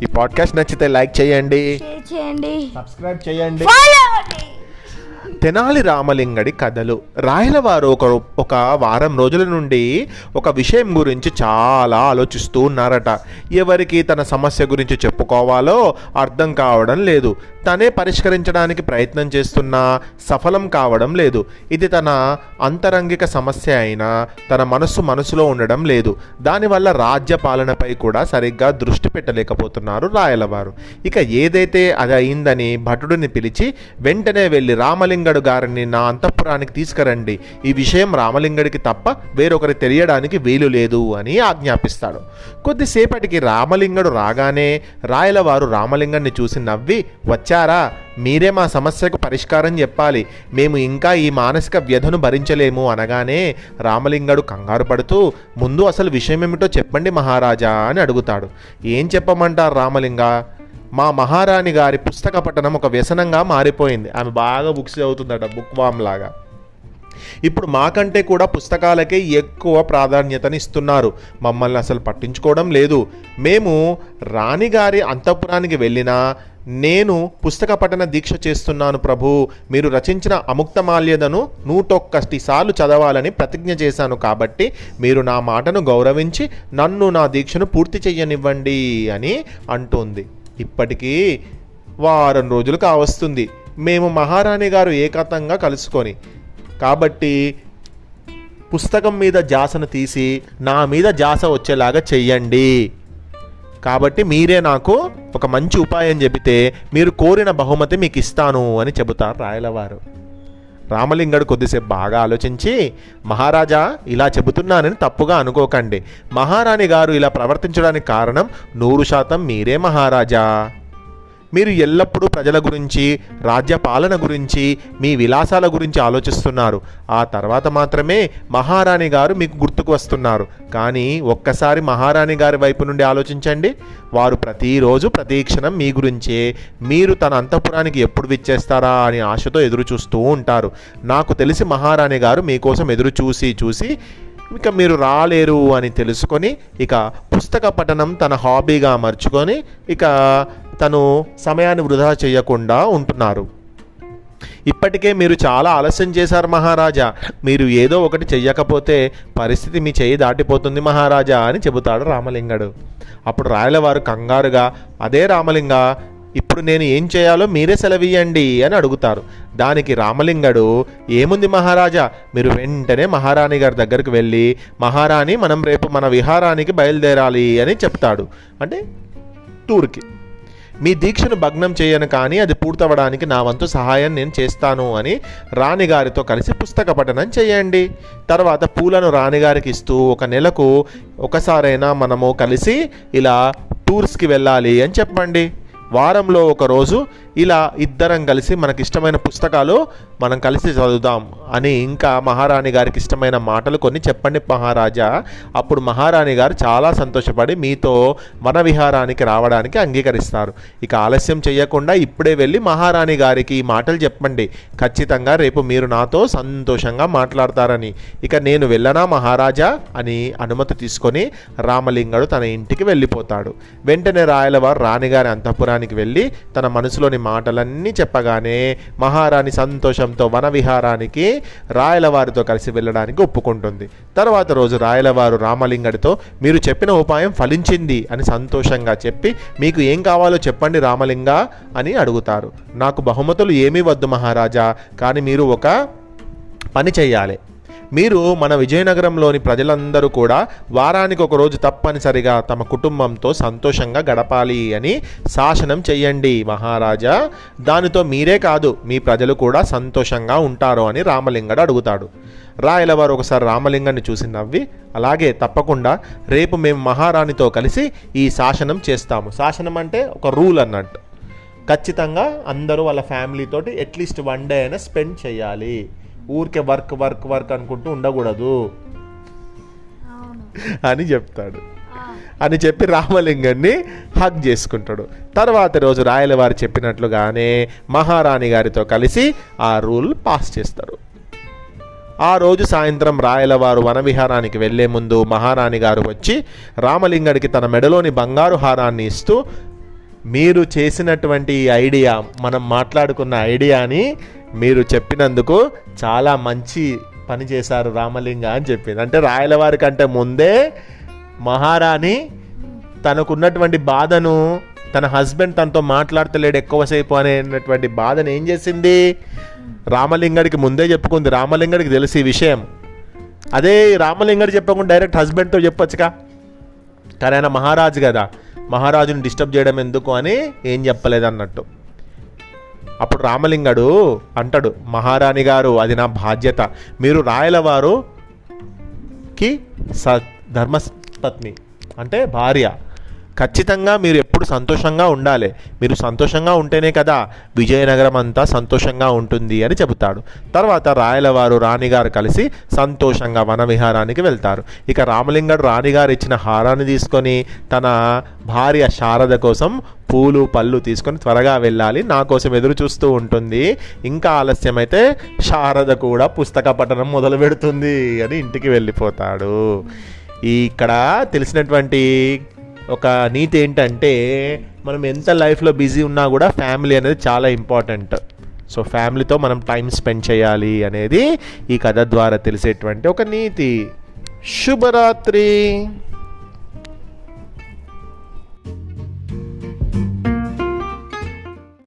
ఈ పాడ్కాస్ట్ నచ్చితే లైక్ చేయండి, సబ్స్క్రైబ్ చేయండి. తెనాలి రామలింగడి కథలు. రాయలవారు ఒక వారం రోజుల నుండి ఒక విషయం గురించి చాలా ఆలోచిస్తూ ఉన్నారట. ఎవరికి తన సమస్య గురించి చెప్పుకోవాలో అర్థం కావడం లేదు. తనే పరిష్కరించడానికి ప్రయత్నం చేస్తున్నా సఫలం కావడం లేదు. ఇది తన అంతరంగిక సమస్య అయినా తన మనసులో ఉండడం లేదు. దానివల్ల రాజ్య పాలనపై కూడా సరిగ్గా దృష్టి పెట్టలేకపోతున్నారు రాయలవారు. ఇక ఏదైతే అది అయిందని భటుడిని పిలిచి వెంటనే వెళ్ళి రామలింగడు గారిని నా అంతఃపురానికి తీసుకురండి. ఈ విషయం రామలింగడికి తప్ప వేరొకరి తెలియడానికి వీలు లేదు అని ఆజ్ఞాపిస్తాడు. కొద్దిసేపటికి రామలింగడు రాగానే రాయలవారు రామలింగడిని చూసి నవ్వి, వచ్చారా, మీరే మా సమస్యకు పరిష్కారం చెప్పాలి, మేము ఇంకా ఈ మానసిక వ్యధను భరించలేము అనగానే రామలింగడు కంగారు పడుతూ, ముందు అసలు విషయం ఏమిటో చెప్పండి మహారాజా అని అడుగుతాడు. ఏం చెప్పమంటారు రామలింగ, మా మహారాణి గారి పుస్తక పఠనం ఒక వ్యసనంగా మారిపోయింది. ఆమె బాగా బుక్స్ చదువుతుందట, బుక్ వామ్ లాగా. ఇప్పుడు మాకంటే కూడా పుస్తకాలకే ఎక్కువ ప్రాధాన్యతని ఇస్తున్నారు. మమ్మల్ని అసలు పట్టించుకోవడం లేదు. మేము రాణిగారి అంతఃపురానికి వెళ్ళినా నేను పుస్తక పఠన దీక్ష చేస్తున్నాను ప్రభు. మీరు రచించిన అముక్తమాల్యదను 101 సార్లు చదవాలని ప్రతిజ్ఞ చేశాను. కాబట్టి మీరు నా మాటను గౌరవించి నన్ను నా దీక్షను పూర్తి చెయ్యనివ్వండి అని అంటోంది. ఇప్పటికీ వారం రోజులు కావస్తుంది మేము మహారాణి గారు ఏకాంతంగా కలుసుకొని. కాబట్టి పుస్తకం మీద ధ్యాసను తీసి నా మీద ధ్యాస వచ్చేలాగా చెయ్యండి. కాబట్టి మీరే నాకు ఒక మంచి ఉపాయం చెబితే మీరు కోరిన బహుమతి మీకు ఇస్తాను అని చెబుతారు రాయలవారు. రామలింగడు కొద్దిసేపు బాగా ఆలోచించి, మహారాజా ఇలా చెబుతున్నానని తప్పుగా అనుకోకండి. మహారాణి గారు ఇలా ప్రవర్తించడానికి కారణం 100% మీరే మహారాజా. మీరు ఎల్లప్పుడూ ప్రజల గురించి, రాజ్య పాలన గురించి, మీ విలాసాల గురించి ఆలోచిస్తున్నారు. ఆ తర్వాత మాత్రమే మహారాణి గారు మీకు గుర్తుకు వస్తున్నారు. కానీ ఒక్కసారి మహారాణి గారి వైపు నుండి ఆలోచించండి. వారు ప్రతిరోజు ప్రతిక్షణం మీ గురించే, మీరు తన అంతఃపురానికి ఎప్పుడు విచ్చేస్తారా అని ఆశతో ఎదురు చూస్తూ ఉంటారు. నాకు తెలిసి మహారాణి గారు మీకోసం ఎదురు చూసి ఇక మీరు రాలేరు అని తెలుసుకొని ఇక పుస్తక పఠనం తన హాబీగా మర్చుకొని ఇక తను సమయాన్ని వృధా చేయకుండా ఉంటున్నారు. ఇప్పటికే మీరు చాలా ఆలస్యం చేశారు మహారాజా. మీరు ఏదో ఒకటి చెయ్యకపోతే పరిస్థితి మీ చేయి దాటిపోతుంది మహారాజా అని చెబుతాడు రామలింగడు. అప్పుడు రాయలవారు కంగారుగా, అదే రామలింగ, ఇప్పుడు నేను ఏం చేయాలో మీరే సెలవియండి అని అడుగుతారు. దానికి రామలింగడు, ఏముంది మహారాజా, మీరు వెంటనే మహారాణి గారి దగ్గరికి వెళ్ళి, మహారాణి మనం రేపు మన విహారానికి బయలుదేరాలి అని చెప్తాడు. అంటే టూర్కి. మీ దీక్షను భగ్నం చేయను, కానీ అది పూర్తవడానికి నా వంతు సహాయం నేను చేస్తాను అని రాణిగారితో కలిసి పుస్తక పఠనం చేయండి. తర్వాత పూలను రాణిగారికి ఇస్తూ 1 నెలకు ఒకసారైనా మనము కలిసి ఇలా టూర్స్కి వెళ్ళాలి అని చెప్పండి. వారంలో ఒక రోజు ఇలా ఇద్దరం కలిసి మనకిష్టమైన పుస్తకాలు మనం కలిసి చదువుదాం అని ఇంకా మహారాణి గారికి ఇష్టమైన మాటలు కొన్ని చెప్పండి మహారాజా. అప్పుడు మహారాణి గారు చాలా సంతోషపడి మీతో వన విహారానికి రావడానికి అంగీకరిస్తారు. ఇక ఆలస్యం చేయకుండా ఇప్పుడే వెళ్ళి మహారాణి గారికి ఈ మాటలు చెప్పండి. ఖచ్చితంగా రేపు మీరు నాతో సంతోషంగా మాట్లాడతారని. ఇక నేను వెళ్ళనా మహారాజా అని అనుమతి తీసుకొని రామలింగడు తన ఇంటికి వెళ్ళిపోతాడు. వెంటనే రాయలవారు రాణిగారి అంతఃపురానికి వెళ్ళి తన మనసులోని మాటలన్నీ చెప్పగానే మహారాణి సంతోషంతో వన విహారానికి రాయలవారితో కలిసి వెళ్ళడానికి ఒప్పుకుంటుంది. తర్వాత రోజు రాయలవారు రామలింగడితో, మీరు చెప్పిన ఉపాయం ఫలించింది అని సంతోషంగా చెప్పి, మీకు ఏం కావాలో చెప్పండి రామలింగ అని అడుగుతారు. నాకు బహుమతులు ఏమీ వద్దు మహారాజా, కానీ మీరు ఒక పని చెయ్యాలి. మీరు మన విజయనగరంలోని ప్రజలందరూ కూడా వారానికి ఒక రోజు తప్పనిసరిగా తమ కుటుంబంతో సంతోషంగా గడపాలి అని శాసనం చెయ్యండి మహారాజా. దానితో మీరే కాదు మీ ప్రజలు కూడా సంతోషంగా ఉంటారు అని రామలింగడు అడుగుతాడు. రాయలవారు ఒకసారి రామలింగాన్ని చూసి నవ్వి, అలాగే తప్పకుండా రేపు మేము మహారాణితో కలిసి ఈ శాసనం చేస్తాము. శాసనం అంటే ఒక రూల్ అన్నట్టు. ఖచ్చితంగా అందరూ వాళ్ళ ఫ్యామిలీతోటి అట్లీస్ట్ 1 డే అయినా స్పెండ్ చేయాలి. ఊరికే వర్క్ అనుకుంటూ ఉండకూడదు అని చెప్తాడు. అని చెప్పి రామలింగాన్ని హగ్ చేసుకుంటాడు. తర్వాత రోజు రాయలవారు చెప్పినట్లుగానే మహారాణి గారితో కలిసి ఆ రూల్ పాస్ చేస్తారు. ఆ రోజు సాయంత్రం రాయలవారు వనవిహారానికి వెళ్లే ముందు మహారాణి గారు వచ్చి రామలింగడికి తన మెడలోని బంగారు హారాన్ని ఇస్తూ, మీరు చేసినటువంటి ఈ ఐడియా, మనం మాట్లాడుకున్న ఐడియాని మీరు చెప్పినందుకు చాలా మంచి పని చేశారు రామలింగ అని చెప్పింది. అంటే రాయలవారి కంటే ముందే మహారాణి తనకున్నటువంటి బాధను, తన హస్బెండ్ తనతో మాట్లాడతలేడు ఎక్కువసేపు అనేటువంటి బాధను ఏం చేసింది, రామలింగడికి ముందే చెప్పుకుంది. రామలింగడికి తెలిసి ఈ విషయం. అదే రామలింగడి చెప్పకుండా డైరెక్ట్ హస్బెండ్తో చెప్పొచ్చుగా, కానీ ఆయన మహారాజు కదా, మహారాజుని డిస్టర్బ్ చేయడం ఎందుకు అని ఏం చెప్పలేదు అన్నట్టు. అప్పుడు రామలింగడు అంటాడు, మహారాణి గారు అది నా బాధ్యత, మీరు రాయలవారుకి ధర్మపత్ని అంటే భార్య, ఖచ్చితంగా మీరు ఎప్పుడు సంతోషంగా ఉండాలి, మీరు సంతోషంగా ఉంటేనే కదా విజయనగరం అంతా సంతోషంగా ఉంటుంది అని చెబుతాడు. తర్వాత రాయలవారు రాణిగారు కలిసి సంతోషంగా వనవిహారానికి వెళ్తారు. ఇక రామలింగడు రాణిగారు ఇచ్చిన హారాన్ని తీసుకొని తన భార్య శారద కోసం పూలు పళ్ళు తీసుకొని త్వరగా వెళ్ళాలి, నా కోసం ఎదురు చూస్తూ ఉంటుంది, ఇంకా ఆలస్యమైతే శారద కూడా పుస్తక పఠనం మొదలు పెడుతుంది అని ఇంటికి వెళ్ళిపోతాడు. ఇక్కడ తెలిసినటువంటి ఒక నీతి ఏంటంటే, మనం ఎంత లైఫ్లో బిజీ ఉన్నా కూడా ఫ్యామిలీ అనేది చాలా ఇంపార్టెంట్. సో ఫ్యామిలీతో మనం టైం స్పెండ్ చేయాలి అనేది ఈ కథ ద్వారా తెలిసేటువంటి ఒక నీతి. శుభరాత్రి.